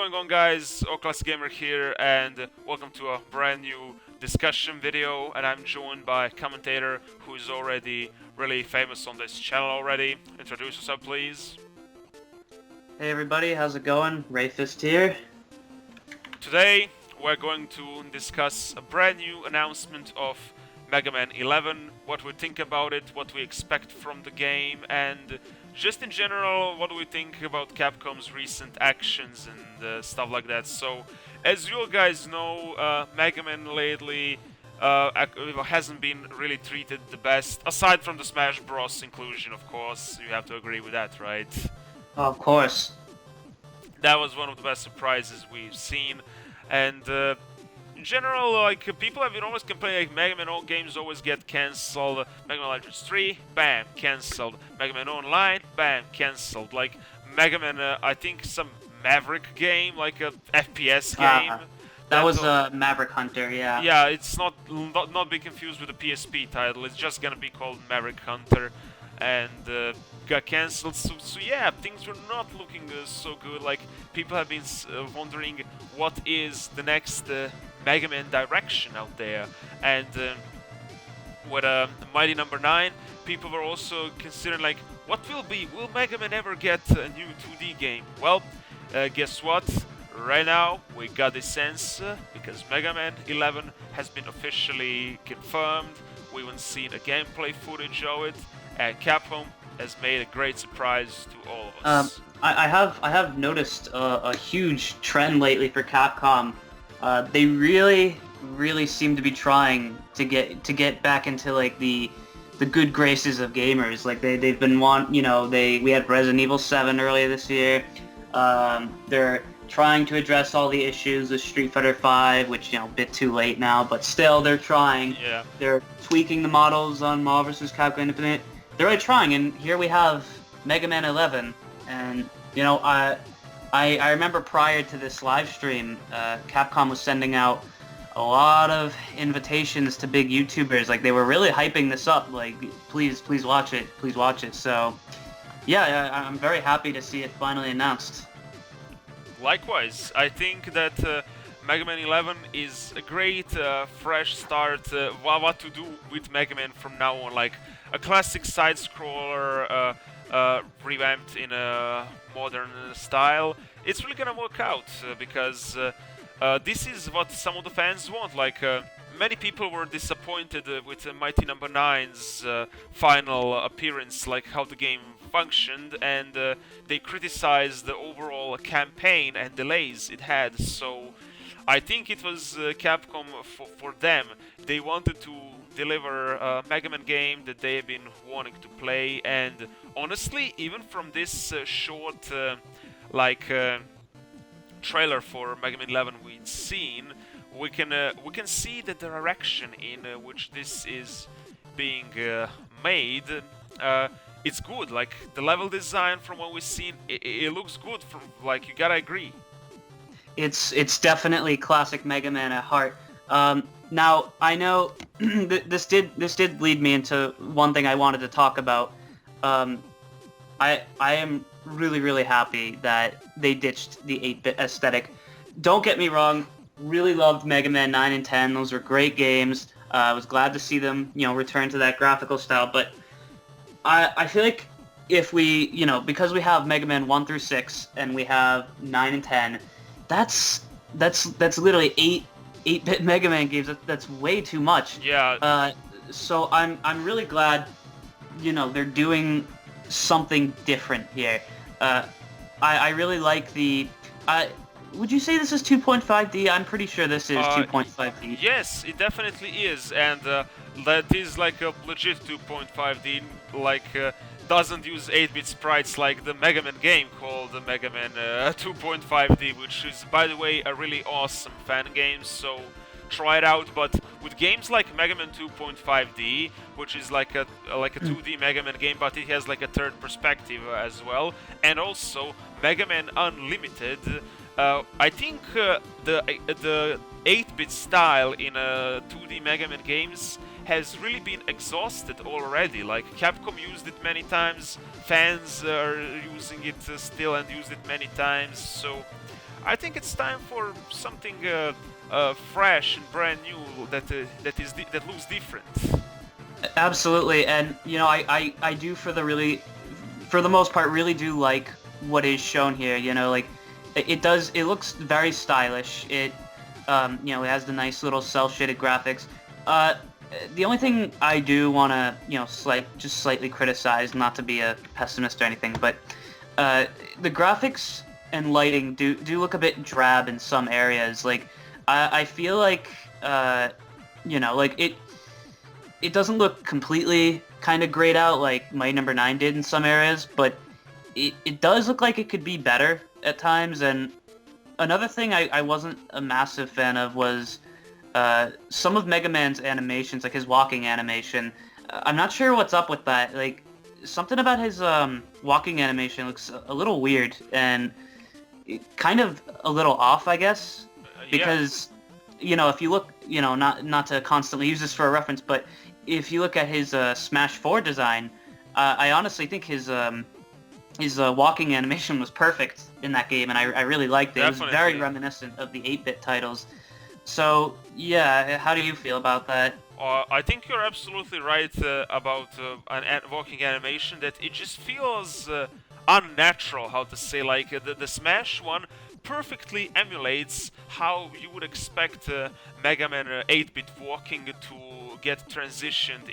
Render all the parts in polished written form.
going on, guys? OldClassicGamer here, and welcome to a brand new discussion video. And I'm joined by a commentator who is already really famous on this channel already. Introduce yourself, please. Hey everybody, how's it going? RAYFIST'S here. Today we're going to discuss a brand new announcement of Mega Man 11, what we think about it, what we expect from the game, and just in general, what do we think about Capcom's recent actions and stuff like that. So, as you guys know, Mega Man lately hasn't been really treated the best, aside from the Smash Bros. Inclusion, of course. You have to agree with that, right? Of course. That was one of the best surprises we've seen, and in general, like, people have been always complaining, like, Mega Man old games always get cancelled. Mega Man Legends 3, bam, cancelled. Mega Man Online, bam, cancelled. Like, Mega Man, I think some Maverick game, like a FPS game. That was Maverick Hunter, yeah. Yeah, it's not be confused with the PSP title. It's just gonna be called Maverick Hunter, and got cancelled. So yeah, things were not looking so good. Like, people have been wondering what is the next Mega Man direction out there, and with Mighty Number 9, people were also considering, like, will Mega Man ever get a new 2D game? Well, guess what? Right now we got the sense, because Mega Man 11 has been officially confirmed. We haven't seen a gameplay footage of it, and Capcom has made a great surprise to all of us. I have noticed a huge trend lately for Capcom. They really seem to be trying to get back into, like, the good graces of gamers. Like, they've been we had Resident Evil 7 earlier this year. They're trying to address all the issues with Street Fighter 5, which, a bit too late now, but still they're trying. Yeah. They're tweaking the models on Marvel vs. Capcom Infinite. They're really trying, and here we have Mega Man 11, and I remember prior to this live stream, Capcom was sending out a lot of invitations to big YouTubers. Like, they were really hyping this up, like, please watch it, please watch it. So yeah, I'm very happy to see it finally announced. Likewise, I think that Mega Man 11 is a great fresh start. What to do with Mega Man from now on, like a classic side-scroller revamped in a modern style. It's really gonna work out because this is what some of the fans want. Like, many people were disappointed with Mighty Number 9's final appearance, like how the game functioned, and they criticized the overall campaign and delays it had. So I think it was Capcom, for them, they wanted to deliver a Mega Man game that they've been wanting to play, and honestly, even from this short trailer for Mega Man 11 we'd seen, we can see the direction in which this is being made. It's good. Like, the level design from what we've seen, it looks good. From, like, you gotta agree. It's definitely classic Mega Man at heart. Now, I know this did lead me into one thing I wanted to talk about. I am really happy that they ditched the 8-bit aesthetic. Don't get me wrong, really loved Mega Man 9 and 10. Those were great games. I was glad to see them, return to that graphical style, but I feel like if we, because we have Mega Man 1 through 6 and we have 9 and 10, that's literally 8-bit Mega Man games. That's way too much. Yeah. So I'm really glad, they're doing something different here. I really like the. Would you say this is 2.5D? I'm pretty sure this is 2.5D. Yes, it definitely is, and that is like a legit 2.5D. Like, doesn't use 8-bit sprites like the Mega Man game called the Mega Man 2.5D, which is, by the way, a really awesome fan game. So try it out. But with games like Mega Man 2.5D, which is like a 2D Mega Man game, but it has like a third perspective as well, and also Mega Man Unlimited. I think the 8-bit style in 2D Mega Man games has really been exhausted already. Like, Capcom used it many times, fans are using it still and used it many times, so I think it's time for something fresh and brand new that looks different. Absolutely, and I do for the most part really do like what is shown here. Like it looks very stylish. It it has the nice little cel-shaded graphics. The only thing I do want to just slightly criticize, not to be a pessimist or anything, but the graphics and lighting do look a bit drab in some areas. Like I feel like like it doesn't look completely kind of grayed out like Mighty Number 9 did in some areas, but it does look like it could be better at times. And another thing I wasn't a massive fan of was some of Mega Man's animations, like his walking animation. I'm not sure what's up with that. Like, something about his walking animation looks a little weird and kind of a little off, I guess. Because, if you look, not to constantly use this for a reference, but if you look at his Smash 4 design, I honestly think his walking animation was perfect in that game, and I really liked it. Definitely. It was very reminiscent of the 8-bit titles. So, yeah, how do you feel about that? I think you're absolutely right about an walking animation, that it just feels unnatural, how to say, like the Smash one perfectly emulates how you would expect Mega Man 8-bit walking to get transitioned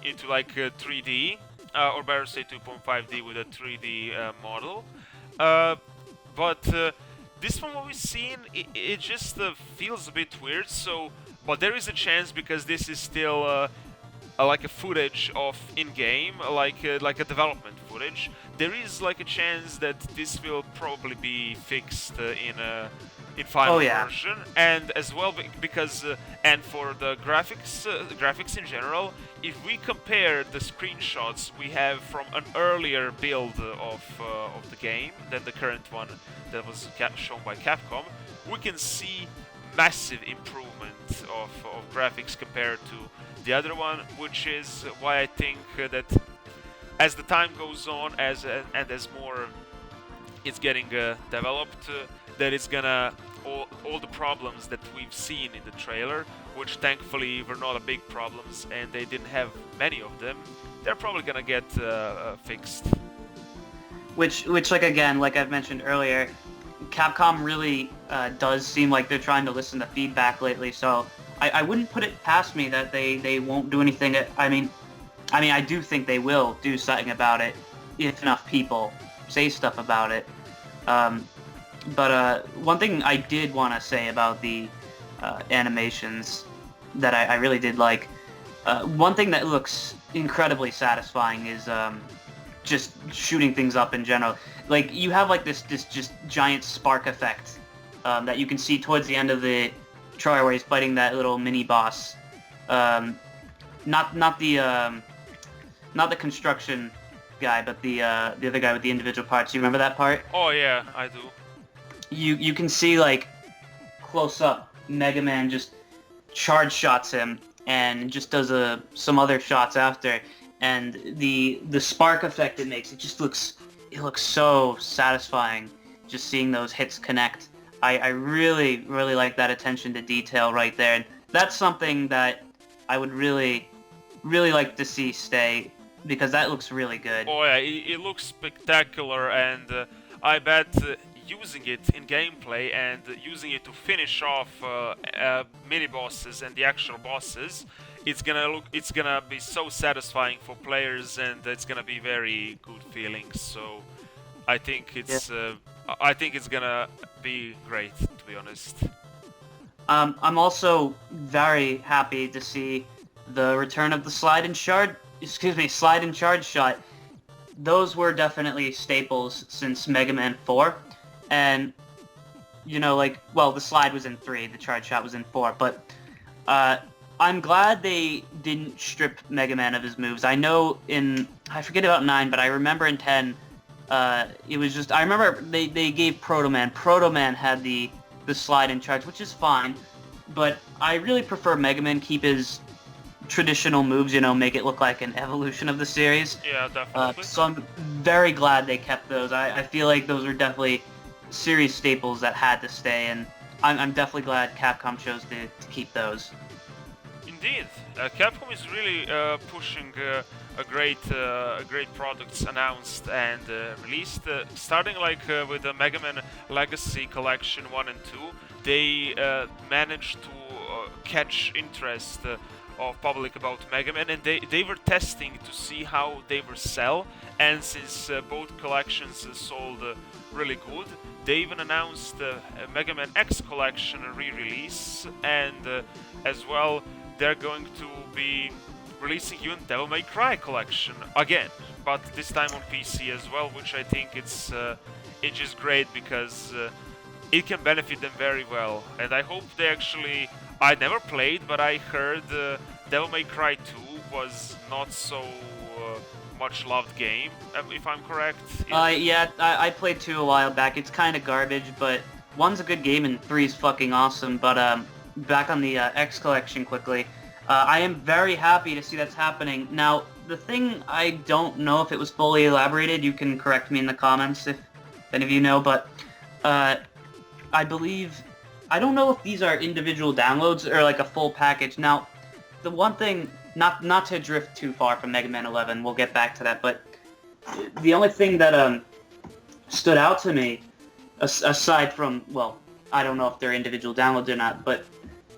into like 3D, or better say 2.5D with a 3D model. But this one, what we've seen, it just feels a bit weird. So, but there is a chance, because this is still like a footage of in-game, like a development footage. There is like a chance that this will probably be fixed in final version, and as well because and for the graphics in general, if we compare the screenshots we have from an earlier build of the game than the current one that was shown by Capcom, we can see massive improvement of graphics compared to the other one, which is why I think that as the time goes on, as more it's getting developed, that it's gonna all the problems that we've seen in the trailer, which thankfully were not a big problems and they didn't have many of them, they're probably gonna get fixed. Which like again, like I've mentioned earlier, Capcom really does seem like they're trying to listen to feedback lately. So I wouldn't put it past me that they won't do anything. I mean, I do think they will do something about it if enough people say stuff about it. But one thing I did want to say about the animations that I really did like, one thing that looks incredibly satisfying is just shooting things up in general. Like, you have like this just giant spark effect that you can see towards the end of the trailer where he's fighting that little mini boss. Not the construction guy, but the other guy with the individual parts. You remember that part? Oh yeah, I do. You can see, like, close up, Mega Man just charge shots him and just does some other shots after, and the spark effect it makes, it looks so satisfying just seeing those hits connect. I really like that attention to detail right there, and that's something that I would really like to see stay, because that looks really good. Oh yeah, it looks spectacular, and I bet using it in gameplay and using it to finish off mini bosses and the actual bosses, it's gonna be so satisfying for players, and it's gonna be very good feeling. So I think it's gonna be great, to be honest. I'm also very happy to see the return of the slide and charge shot. Those were definitely staples since Mega Man 4. And, the slide was in 3, the charge shot was in 4, but I'm glad they didn't strip Mega Man of his moves. I know I forget about 9, but I remember in 10, it was just, I remember they gave Proto Man. Proto Man had the slide and charge, which is fine, but I really prefer Mega Man keep his traditional moves, make it look like an evolution of the series. Yeah, definitely. So I'm very glad they kept those. I feel like those were definitely series staples that had to stay, and I'm definitely glad Capcom chose to keep those. Indeed, Capcom is really pushing a great products announced and released. Starting with the Mega Man Legacy Collection 1 and 2, they managed to catch interest of public about Mega Man, and they were testing to see how they were sell. And since both collections sold really good, they even announced a Mega Man X Collection re-release, and as well they're going to be releasing even Devil May Cry collection again, but this time on PC as well, which I think it's just great because it can benefit them very well. And I hope they actually. I never played, but I heard Devil May Cry 2 was not so much loved game, if I'm correct. Yeah, I played 2 a while back. It's kind of garbage, but 1's a good game and 3's fucking awesome. But back on the X collection quickly. I am very happy to see that's happening. Now, the thing, I don't know if it was fully elaborated. You can correct me in the comments if any of you know, but I believe... I don't know if these are individual downloads or like a full package. Now, the one thing, not to drift too far from Mega Man 11, we'll get back to that, but the only thing that stood out to me, aside from, well, I don't know if they're individual downloads or not, but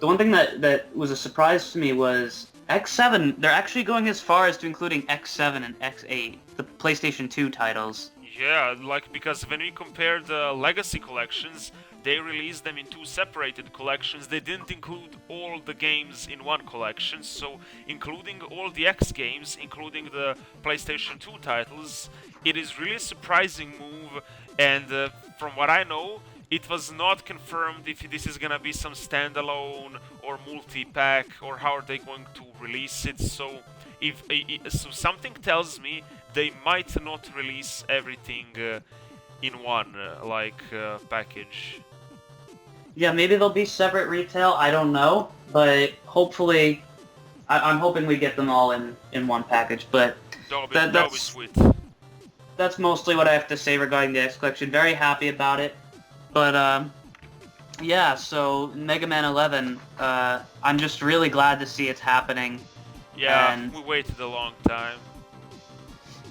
the one thing that was a surprise to me was X7, they're actually going as far as to including X7 and X8, the PlayStation 2 titles. Yeah, because when we compare the Legacy collections, they released them in 2 separated collections. They didn't include all the games in one collection, so including all the X games, including the PlayStation 2 titles, it is really a surprising move, and from what I know, it was not confirmed if this is gonna be some standalone or multi-pack, or how are they going to release it. So so something tells me they might not release everything in one package. Yeah, maybe they'll be separate retail, I don't know, but hopefully, I'm hoping we get them all in one package, but That'll be sweet. That's mostly what I have to say regarding the X Collection. Very happy about it, but yeah, so Mega Man 11, I'm just really glad to see it's happening. Yeah, and, we waited a long time.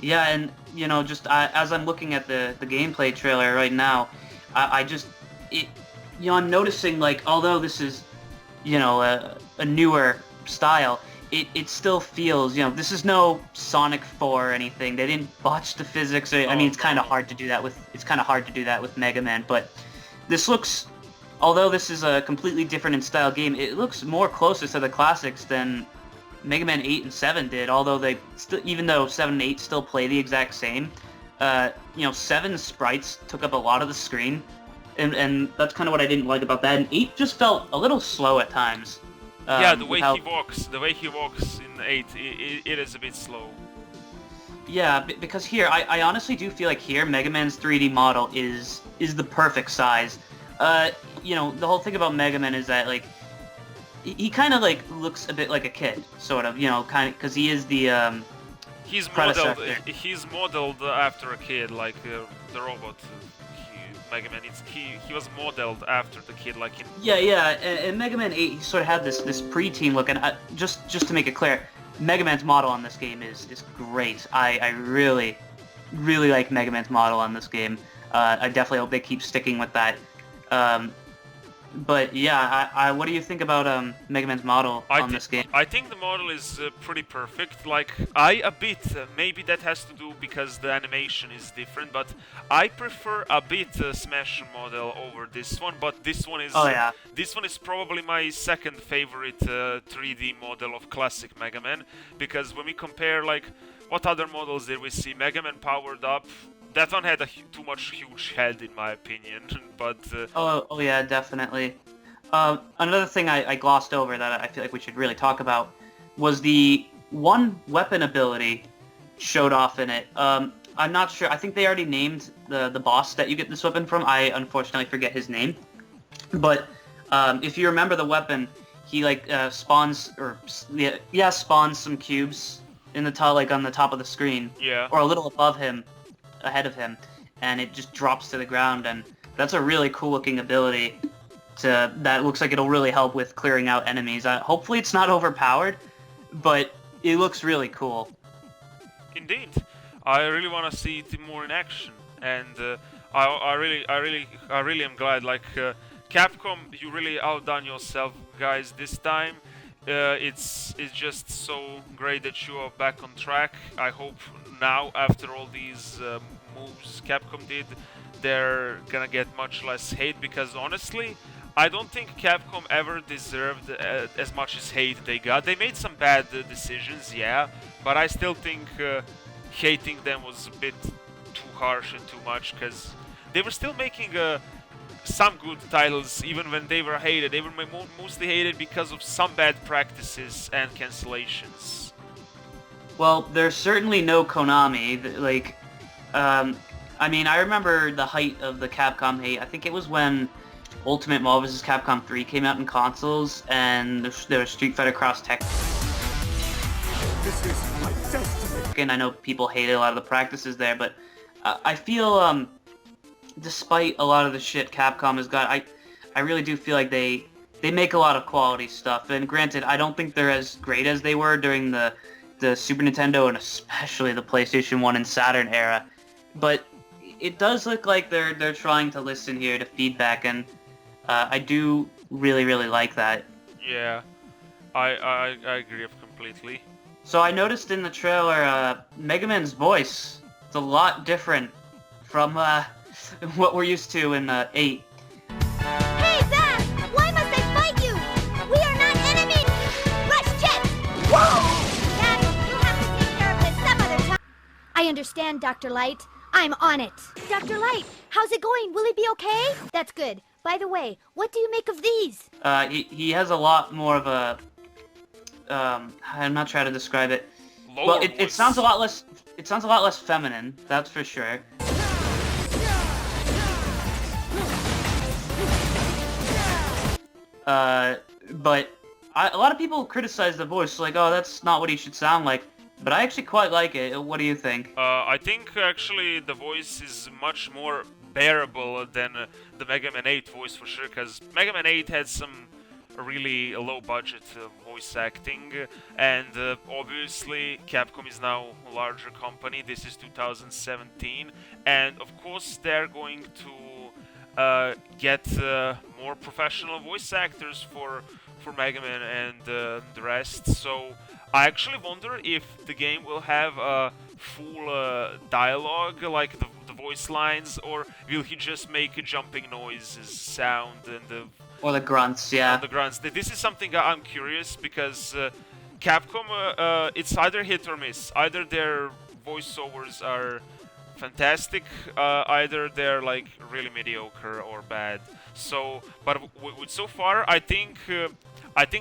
Yeah, and, you know, just as I'm looking at the gameplay trailer right now, I'm noticing, like, although this is, you know, a newer style, it still feels, you know, this is no Sonic 4 or anything. They didn't botch the physics. I mean, it's kind of hard to do that with Mega Man, but this looks, although this is a completely different in style game, it looks more closest to the classics than Mega Man 8 and 7 did, although they still, even though 7 and 8 still play the exact same, you know, 7's sprites took up a lot of the screen, and that's kind of what I didn't like about that, and 8 just felt a little slow at times. Yeah, the way he walks in 8, it is a bit slow. Yeah, because here, I honestly do feel like here, Mega Man's 3D model is the perfect size. You know, the whole thing about Mega Man is that, like, he kind of, like, looks a bit like a kid, sort of, you know, kind of, because he is the, He's modeled after a kid, like the robot. Mega Man, he was modeled after the kid, like in... Yeah, and Mega Man 8, he sort of had this preteen look, and just to make it clear, Mega Man's model on this game is great. I really, really like Mega Man's model on this game. I definitely hope they keep sticking with that. But yeah, what do you think about Mega Man's model on this game? I think the model is pretty perfect. Like, maybe that has to do because the animation is different, but I prefer a bit Smash model over this one. But this one is this one is probably my second favorite 3D model of classic Mega Man, because when we compare, like, what other models did we see? Mega Man powered up. That one had too much huge head, in my opinion, but... Oh yeah, definitely. Another thing I glossed over that I feel like we should really talk about was the one weapon ability showed off in it. I'm not sure. I think they already named the boss that you get this weapon from. I unfortunately forget his name. But if you remember the weapon, he, like, spawns some cubes in the top, like, on the top of the screen. Yeah. Or a little above him. Ahead of him, and it just drops to the ground, and That's a really cool looking ability. That looks like it'll really help with clearing out enemies. Hopefully it's not overpowered, but it looks really cool. Indeed, I really want to see it more in action, and I really am glad. Like Capcom, you really outdone yourself, guys. This time, it's just so great that you are back on track. I hope now, after all these moves Capcom did, they're gonna get much less hate, because honestly, I don't think Capcom ever deserved as much as hate they got. They made some bad decisions, yeah, but I still think hating them was a bit too harsh and too much, because they were still making some good titles even when they were hated. They were mostly hated because of some bad practices and cancellations. Well, there's certainly no Konami. Like, I mean, I remember the height of the Capcom hate. I think it was when Ultimate Marvel vs. Capcom 3 came out in consoles, and there was Street Fighter Cross Tekken. This is my destiny. And I know people hated a lot of the practices there, but I feel, despite a lot of the shit Capcom has got, I really do feel like they make a lot of quality stuff. And granted, I don't think they're as great as they were during the Super Nintendo and especially the PlayStation 1 and Saturn era. But it does look like they're trying to listen here to feedback, and I do really like that. Yeah, I agree completely. So I noticed in the trailer, Mega Man's voice, it's a lot different from what we're used to in 8. Hey, Zach! Why must I fight you? We are not enemies! Rush jet! Whoa! Dad, you'll have to take care of this some other time. I understand, Dr. Light. I'm on it. Dr. Light, how's it going? Will he be okay? That's good. By the way, what do you make of these? He has a lot more of a, I'm not trying to describe it. Lower Well, voice. it sounds a lot less feminine, that's for sure. But a lot of people criticize the voice, like, oh, that's not what he should sound like. But I actually quite like it. What do you think? I think actually the voice is much more bearable than the Mega Man 8 voice for sure, because Mega Man 8 had some really low budget voice acting, and obviously Capcom is now a larger company. This is 2017, and of course they're going to get more professional voice actors for Mega Man and the rest. So I actually wonder if the game will have a full dialogue, like the voice lines, or will he just make jumping noises, sound, and Or the grunts, yeah. the grunts? This is something I'm curious, because Capcom, it's either hit or miss. Either their voiceovers are fantastic, either they're like really mediocre or bad. So, but so far, I think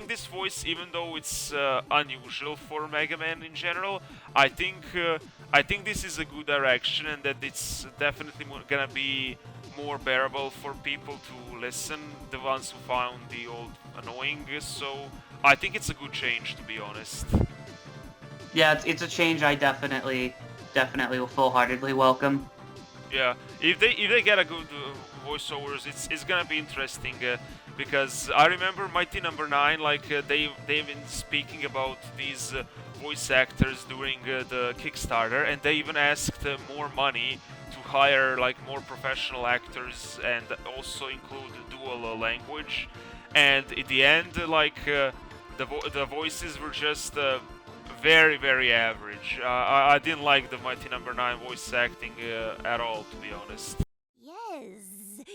this voice, even though it's unusual for Mega Man in general, I think this is a good direction, and that it's definitely gonna be more bearable for people to listen, the ones who found the old annoying. So I think it's a good change, to be honest. Yeah, it's a change I definitely will full-heartedly welcome. Yeah, if they get a good voiceovers, it's gonna be interesting, because I remember Mighty Number 9, like they've been speaking about these voice actors during the Kickstarter, and they even asked more money to hire like more professional actors and also include dual language. And in the end, like the voices were just very average. I didn't like the Mighty Number 9 voice acting at all, to be honest.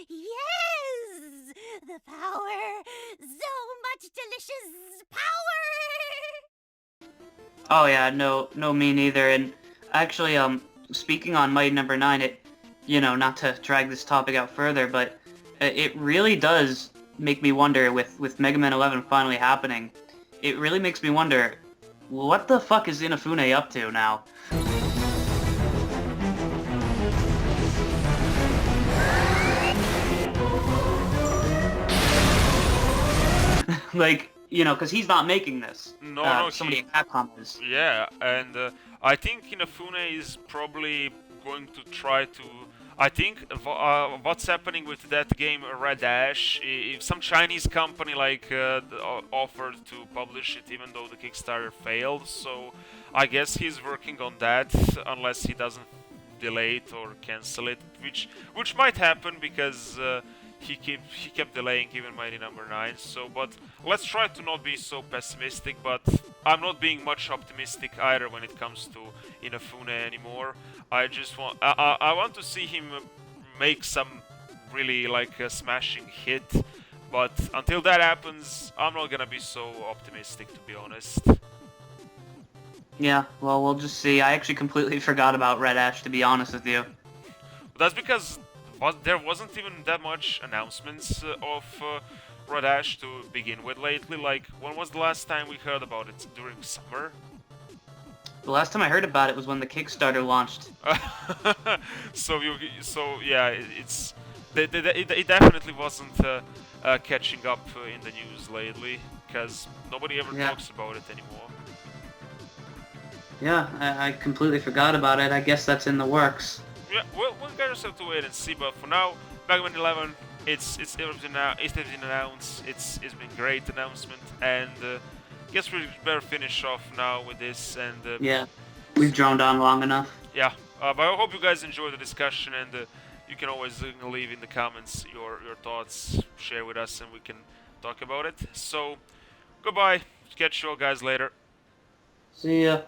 Yes! The power! So much delicious power! Oh yeah, no, me neither. And actually, speaking on Mighty Number 9, it, not to drag this topic out further, but it really does make me wonder, with Mega Man 11 finally happening, it really makes me wonder, what the fuck is Inafune up to now? Like, because he's not making this. No, somebody at Capcom is. Yeah, and I think Inafune is probably going to try to I think what's happening with that game, Red Ash, if some Chinese company like offered to publish it, even though the Kickstarter failed. So I guess he's working on that, unless he doesn't delay it or cancel it, which might happen because he kept delaying even Mighty Number 9. So, but let's try to not be so pessimistic. But I'm not being much optimistic either when it comes to Inafune anymore. I just want I want to see him make some really like a smashing hit. But until that happens, I'm not gonna be so optimistic, to be honest. Yeah, well, we'll just see. I actually completely forgot about Red Ash, to be honest with you. That's because there wasn't even that much announcements of Red Ash to begin with lately. Like, when was the last time we heard about it? During summer? The last time I heard about it was when the Kickstarter launched. So yeah, it definitely wasn't catching up in the news lately, because nobody ever talks about it anymore. Yeah, I completely forgot about it. I guess that's in the works. Yeah, we'll just have to wait and see. But for now, Mega Man 11, it's been announced. It's been a great announcement, and guess we better finish off now with this. And yeah, we've droned on long enough. Yeah, but I hope you guys enjoyed the discussion, and you can always leave in the comments your thoughts, share with us, and we can talk about it. So, goodbye. Catch you all guys later. See ya.